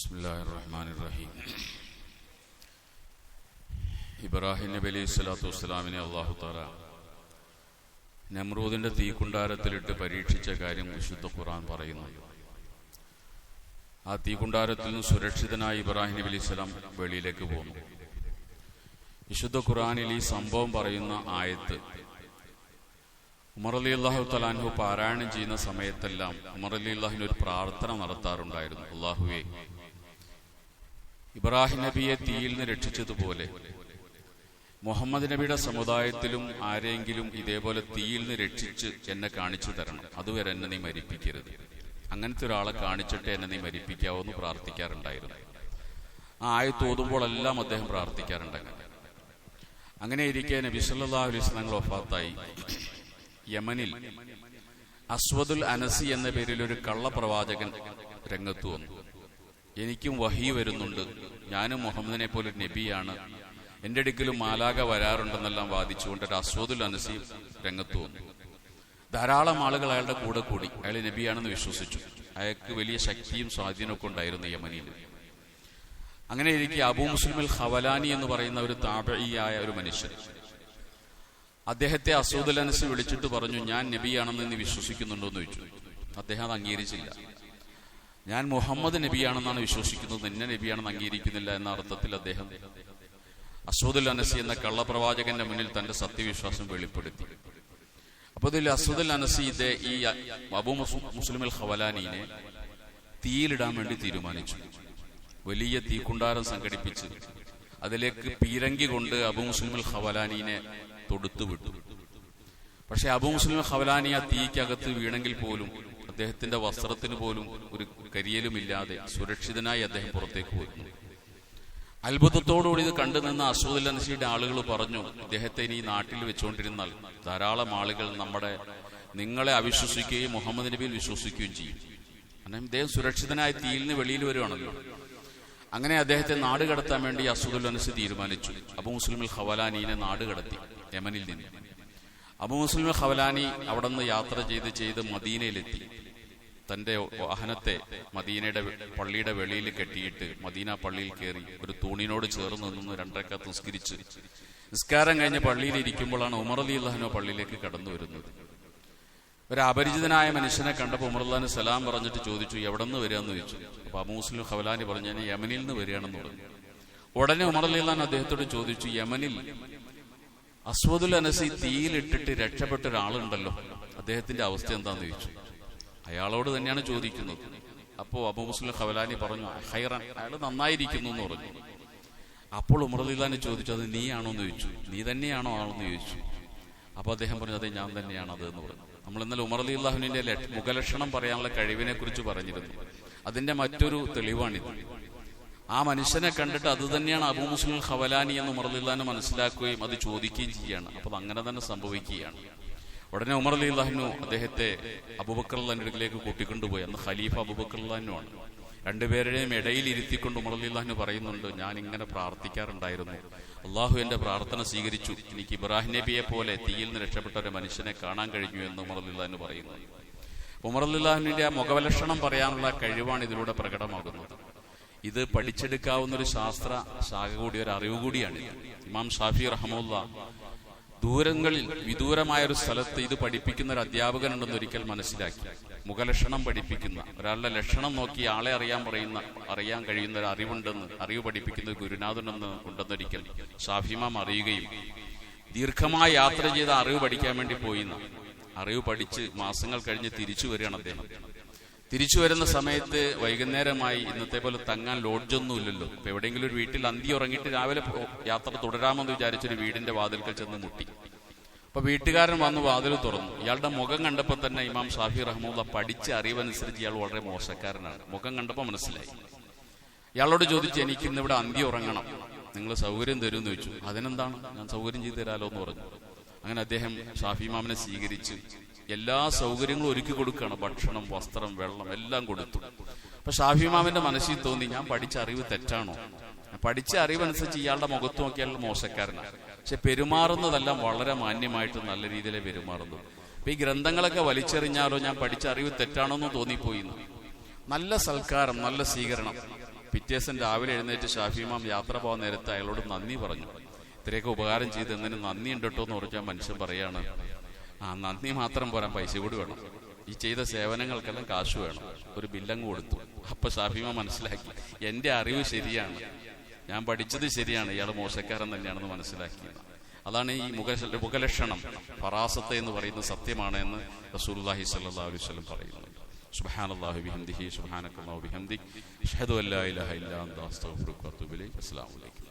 ബിസ്മില്ലാഹിർറഹ്മാനിർറഹീം. ഇബ്രാഹിം നബി അലൈഹി സ്വലാത്തു വസ്സലാമിനെ അല്ലാഹു തആല നമ്രൂദിന്റെ തീക്കുണ്ടാരത്തിലിട്ട് പരീക്ഷിച്ച കാര്യം വിശുദ്ധ ഖുർആൻ പറയുന്നു. ആ തീക്കുണ്ടാരത്തിൽ നിന്ന് സുരക്ഷിതനായി ഇബ്രാഹിം നബി അലൈഹി സ്വലാം വെളിയിലേക്ക് പോന്നു. വിശുദ്ധ ഖുർആനിൽ ഈ സംഭവം പറയുന്ന ആയത്ത് ഉമർ റളിയല്ലാഹു തആല അൻഹു പാരായണം ചെയ്യുന്ന സമയത്തെല്ലാം ഉമർ റളിയല്ലാഹുവിന് ഒരു പ്രാർത്ഥന നടത്താറുണ്ടായിരുന്നു. അല്ലാഹുവേ, ഇബ്രാഹിം നബിയെ തീയിൽ നിന്ന് രക്ഷിച്ചതുപോലെ മുഹമ്മദ് നബിയുടെ സമുദായത്തിലും ആരെങ്കിലും ഇതേപോലെ തീയിൽ നിന്ന് രക്ഷിച്ച് എന്നെ കാണിച്ചു തരണം. അതുവരെ എന്നെ നീ മരിപ്പിക്കരുത്. അങ്ങനത്തെ ഒരാളെ കാണിച്ചിട്ട് എന്നെ നീ മരിപ്പിക്കാവോ എന്ന് പ്രാർത്ഥിക്കാറുണ്ടായിരുന്നു. ആ ആയത്ത് ഓതുമ്പോഴെല്ലാം അദ്ദേഹം പ്രാർത്ഥിക്കാറുണ്ടായിരുന്നു. അങ്ങനെ ഇരിക്കെ നബി സല്ലല്ലാഹു അലൈഹി വസല്ലം വഫാത്തായി. യമനിൽ അസ്വദുൽ അനസി എന്ന പേരിൽ ഒരു കള്ളപ്രവാചകൻ രംഗത്ത് വന്നു. എനിക്കും വഹി വരുന്നുണ്ട്, ഞാനും മുഹമ്മദിനെ പോലെ ഒരു നബിയാണ്, എൻ്റെ അടുക്കലും മാലാക വരാറുണ്ടെന്നെല്ലാം വാദിച്ചുകൊണ്ട് ഒരു അസ്വദുൽ അനസി രംഗത്ത് വന്നു. ധാരാളം ആളുകൾ അയാളുടെ കൂടെ കൂടി. അയാൾ നബിയാണെന്ന് വിശ്വസിച്ചു. അയാൾക്ക് വലിയ ശക്തിയും സ്വാധീനമൊക്കെ ഉണ്ടായിരുന്നു യമനിൽ. അങ്ങനെ ഇരിക്കെ അബൂ മുസ്ലിം അൽ ഖവലാനി എന്ന് പറയുന്ന ഒരു താബഈയായ ഒരു മനുഷ്യൻ അദ്ദേഹത്തെ അസ്വദുൽ അനസി വിളിച്ചിട്ട് പറഞ്ഞു, ഞാൻ നബിയാണെന്ന് നീ വിശ്വസിക്കുന്നുണ്ടോ എന്ന് ചോദിച്ചു. അദ്ദേഹം അത് അംഗീകരിച്ചില്ല. ഞാൻ മുഹമ്മദ് നബിയാണെന്നാണ് വിശ്വസിക്കുന്നത്, നിന്നെ നബിയാണെന്ന് അംഗീകരിക്കുന്നില്ല എന്ന അർത്ഥത്തിൽ അദ്ദേഹം അസ്വദുൽ അനസി എന്ന കള്ളപ്രവാചകന്റെ മുന്നിൽ തന്റെ സത്യവിശ്വാസം വെളിപ്പെടുത്തി. അപ്പൊ ഇതിൽ അസ്വദുൽ അനസി ഈ അബൂ മുസ്ലിം അൽ ഖവലാനിനെ തീയിലിടാൻ വേണ്ടി തീരുമാനിച്ചു. വലിയ തീക്കുണ്ടാരം സംഘടിപ്പിച്ച് അതിലേക്ക് പീരങ്കി കൊണ്ട് അബൂ മുസ്ലിം അൽ ഖവലാനിനെ തൊടുത്തു വിട്ടു. പക്ഷെ അബൂ മുസ്ലിം ഖവലാനി ആ തീക്കകത്ത് വീണെങ്കിൽ പോലും അദ്ദേഹത്തിന്റെ വസ്ത്രത്തിന് പോലും ഒരു കരിയലുമില്ലാതെ സുരക്ഷിതനായി അദ്ദേഹം പുറത്തേക്ക് പോയിരുന്നു. അത്ഭുതത്തോടുകൂടി ഇത് കണ്ടുനിന്ന അസ്വദുൽ അനസിയുടെ ആളുകൾ പറഞ്ഞു, ഇദ്ദേഹത്തെ ഇനി നാട്ടിൽ വെച്ചുകൊണ്ടിരുന്നാൽ ധാരാളം ആളുകൾ നിങ്ങളെ അവിശ്വസിക്കുകയും മുഹമ്മദ് നബിയിൽ വിശ്വസിക്കുകയും ചെയ്യും. കാരണം ഇദ്ദേഹം സുരക്ഷിതനായ തീയിൽ നിന്ന് വെളിയിൽ വരുവാണല്ലോ. അങ്ങനെ അദ്ദേഹത്തെ നാട് കടത്താൻ വേണ്ടി അസ്വദുൽ അനസി തീരുമാനിച്ചു. അബൂ മുസ്ലിം അൽ ഖവലാനിയെ നാട് കടത്തി യമനിൽ നിന്ന്. അബൂ മുസ്ലിം അൽ ഖവലാനി അവിടെ നിന്ന് യാത്ര ചെയ്ത് മദീനയിലെത്തി. തന്റെ വാഹനത്തെ മദീനയുടെ പള്ളിയുടെ വെളിയിൽ കെട്ടിയിട്ട് മദീന പള്ളിയിൽ കയറി ഒരു തൂണിനോട് ചേർന്ന് നിന്ന് 2 റക്അത്ത് നിസ്കരിച്ച് നിസ്കാരം കഴിഞ്ഞ് പള്ളിയിൽ ഇരിക്കുമ്പോഴാണ് ഉമർ റളിയല്ലാഹു അൻഹു പള്ളിയിലേക്ക് കടന്നു വരുന്നത്. ഒരു അപരിചിതനായ മനുഷ്യനെ കണ്ടപ്പോൾ ഉമർ റളിയല്ലാഹു അൻഹു സലാം പറഞ്ഞിട്ട് ചോദിച്ചു, എവിടെ നിന്ന് വരികയെന്ന് ചോദിച്ചു. അപ്പൊ അബൂ മുസ്ലിം ഖവലാനി പറഞ്ഞു, ഞാൻ യമനിൽ നിന്ന് വരികയാണെന്ന് പറഞ്ഞു. ഉടനെ ഉമർ റളിയല്ലാഹു അൻഹു അദ്ദേഹത്തോട് ചോദിച്ചു, യമനിൽ അസ്വദുൽ അനസി തീയിലിട്ടിട്ട് രക്ഷപ്പെട്ട ഒരാളുണ്ടല്ലോ, അദ്ദേഹത്തിന്റെ അവസ്ഥ എന്താന്ന് ചോദിച്ചു. അയാളോട് തന്നെയാണ് ചോദിക്കുന്നത്. അപ്പോ അബൂ മുസ്ലിം ഖവലാനി പറഞ്ഞു, ഖൈറൻ, അയാൾ നന്നായിരിക്കുന്നു എന്ന് പറഞ്ഞു. അപ്പോൾ ഉമർ റളിയല്ലാഹു അൻഹു ചോദിച്ചു, അത് നീയാണോ എന്ന് ചോദിച്ചു. നീ തന്നെയാണോ ആണെന്ന് ചോദിച്ചു. അപ്പൊ അദ്ദേഹം പറഞ്ഞു, അതെ ഞാൻ തന്നെയാണ് അത് എന്ന് പറഞ്ഞു. നമ്മൾ ഇന്നലെ ഉമർ റളിയല്ലാഹുവിന്റെ മുഖലക്ഷണം പറയാനുള്ള കഴിവിനെ കുറിച്ച് പറഞ്ഞിരുന്നു. അതിന്റെ മറ്റൊരു തെളിവാണിത്. ആ മനുഷ്യനെ കണ്ടിട്ട് അത് തന്നെയാണ് അബൂ മുസ്ലിം ഖവലാനി എന്ന് ഉമർ റളിയല്ലാഹു അൻഹു മനസ്സിലാക്കുകയും അത് ചോദിക്കുകയും ചെയ്യുകയാണ്. അപ്പോൾ അങ്ങനെ തന്നെ സംഭവിക്കുകയാണ്. ഉടനെ ഉമർ റളിയല്ലാഹു അൻഹു അദ്ദേഹത്തെ അബൂബക്കർ റളിയല്ലാഹു അൻഹുവിലേക്ക് കൂട്ടിക്കൊണ്ടുപോയി. അന്ന് ഖലീഫ അബൂബക്കർ റളിയല്ലാഹു അൻഹു ആണ്. രണ്ടുപേരുടെയും ഇടയിൽ ഇരുത്തിക്കൊണ്ട് ഉമർ റളിയല്ലാഹു അൻഹു പറയുന്നുണ്ട്, ഞാൻ ഇങ്ങനെ പ്രാർത്ഥിക്കാറുണ്ടായിരുന്നു, അള്ളാഹു എന്റെ പ്രാർത്ഥന സ്വീകരിച്ചു, എനിക്ക് ഇബ്രാഹിം നബിയെ പോലെ തീയിൽ നിന്ന് രക്ഷപ്പെട്ട ഒരു മനുഷ്യനെ കാണാൻ കഴിഞ്ഞു എന്ന് ഉമർ റളിയല്ലാഹു അൻഹു പറയുന്നു. ഉമർ റളിയല്ലാഹു അൻഹുവിന്റെ ആ മുഖലക്ഷണം പറയാനുള്ള കഴിവാണ് ഇതിലൂടെ പ്രകടമാകുന്നത്. ഇത് പഠിച്ചെടുക്കാവുന്ന ഒരു ശാസ്ത്ര ശാഖ കൂടി, ഒരു അറിവ് കൂടിയാണ്. ഇമാം ഷാഫി റഹ്മത്തുള്ളാഹി ദൂരങ്ങളിൽ വിദൂരമായ ഒരു സ്ഥലത്ത് ഇത് പഠിപ്പിക്കുന്ന ഒരു അധ്യാപകനുണ്ടെന്ന് ഒരിക്കൽ മനസ്സിലാക്കി. മുഖലക്ഷണം പഠിപ്പിക്കുന്ന ഒരാളുടെ ലക്ഷണം നോക്കി ആളെ അറിയാൻ കഴിയുന്ന ഒരു അറിവ് പഠിപ്പിക്കുന്ന ഉണ്ടെന്നൊരിക്കൽ ഷാഫി ഇമാം അറിയുകയും ദീർഘമായി യാത്ര ചെയ്ത അറിവ് പഠിക്കാൻ വേണ്ടി പോയിന്ന്. അറിവ് പഠിച്ച് മാസങ്ങൾ കഴിഞ്ഞ് തിരിച്ചു വരികയാണ് അദ്ദേഹം. തിരിച്ചു വരുന്ന സമയത്ത് വൈകുന്നേരമായി. ഇന്നത്തെ പോലെ തങ്ങാൻ ലോഡ്ജൊന്നും ഇല്ലല്ലോ. അപ്പൊ എവിടെയെങ്കിലും ഒരു വീട്ടിൽ അന്തി ഉറങ്ങിയിട്ട് രാവിലെ യാത്ര തുടരാമെന്ന് വിചാരിച്ചൊരു വീടിന്റെ വാതിൽക്കൽ ചെന്ന് മുട്ടി. അപ്പൊ വീട്ടുകാരൻ വന്ന് വാതിൽ തുറന്നു. ഇയാളുടെ മുഖം കണ്ടപ്പോൾ തന്നെ ഇമാം ഷാഫി റഹ്മത്തുള്ളാഹി പഠിച്ച അറിവനുസരിച്ച് ഇയാൾ വളരെ മോശക്കാരനാണ്. മുഖം കണ്ടപ്പോൾ മനസ്സിലായി. ഇയാളോട് ചോദിച്ചു, എനിക്ക് ഇന്നിവിടെ അന്തി ഉറങ്ങണം, നിങ്ങൾ സൗകര്യം തരുമെന്ന് ചോദിച്ചു. അതിനെന്താണ്, ഞാൻ സൗകര്യം ചെയ്തു തരാലോ എന്ന് പറഞ്ഞു. അങ്ങനെ അദ്ദേഹം ഷാഫി ഇമാമിനെ സ്വീകരിച്ച് എല്ലാ സൗകര്യങ്ങളും ഒരുക്കി കൊടുക്കുകയാണ്. ഭക്ഷണം, വസ്ത്രം, വെള്ളം എല്ലാം കൊടുത്തു. അപ്പൊ ഷാഫി ഇമാമിന്റെ മനസ്സിൽ തോന്നി, ഞാൻ പഠിച്ച അറിവ് തെറ്റാണോ? പഠിച്ച അറിവനുസരിച്ച് ഇയാളുടെ മുഖത്ത് നോക്കിയാൽ മോശക്കാരനാണ്. പക്ഷെ പെരുമാറുന്നതെല്ലാം വളരെ മാന്യമായിട്ട് നല്ല രീതിയിലെ പെരുമാറുന്നത്. അപ്പൊ ഈ ഗ്രന്ഥങ്ങളൊക്കെ വലിച്ചെറിഞ്ഞാലോ ഞാൻ പഠിച്ച അറിവ് തെറ്റാണോ എന്ന് തോന്നിപ്പോയി. നല്ല സൽക്കാരം, നല്ല സ്വീകരണം. പിറ്റേസം രാവിലെ എഴുന്നേറ്റ് ഷാഫി ഇമാം യാത്ര പോകാൻ നേരത്തെ അയാളോട് നന്ദി പറഞ്ഞു. ഇത്രയൊക്കെ ഉപകാരം ചെയ്ത് എന്നതിന് നന്ദി ഉണ്ട് കേട്ടോ എന്ന് പറഞ്ഞാൽ മനുഷ്യൻ പറയാണ്, നന്ദി മാത്രം പോരാ, പൈസ കൂടി വേണം, ഈ ചെയ്ത സേവനങ്ങൾക്കെല്ലാം കാശ് വേണം. ഒരു ബില്ലങ്ങ് കൊടുത്തു. അപ്പൊ ഷാഫി ഇമാം മനസ്സിലാക്കി, എന്റെ അറിവ് ശരിയാണ്, ഞാൻ പഠിച്ചത് ശരിയാണ്, ഇയാൾ മോശക്കാരൻ തന്നെയാണെന്ന് മനസ്സിലാക്കിയത്. അതാണ് ഈ മുഖലക്ഷണം, ഫറാസത്ത് എന്ന് പറയുന്നത് സത്യമാണ് എന്ന് റസൂലുള്ളാഹി സ്വല്ലല്ലാഹു അലൈഹി വസല്ലം പറയുന്നു. സുബ്ഹാനല്ലാഹി ബിഹംദിഹി സുബ്ഹാനക്കല്ലാഹു ബിഹംദിക് അഷ്ഹദു അല്ലാ ഇലാഹ ഇല്ലാ അൻത അസ്തഗ്ഫിറുക വഅതൂബു ഇലൈക്. അസ്സലാമു അലൈക്കും.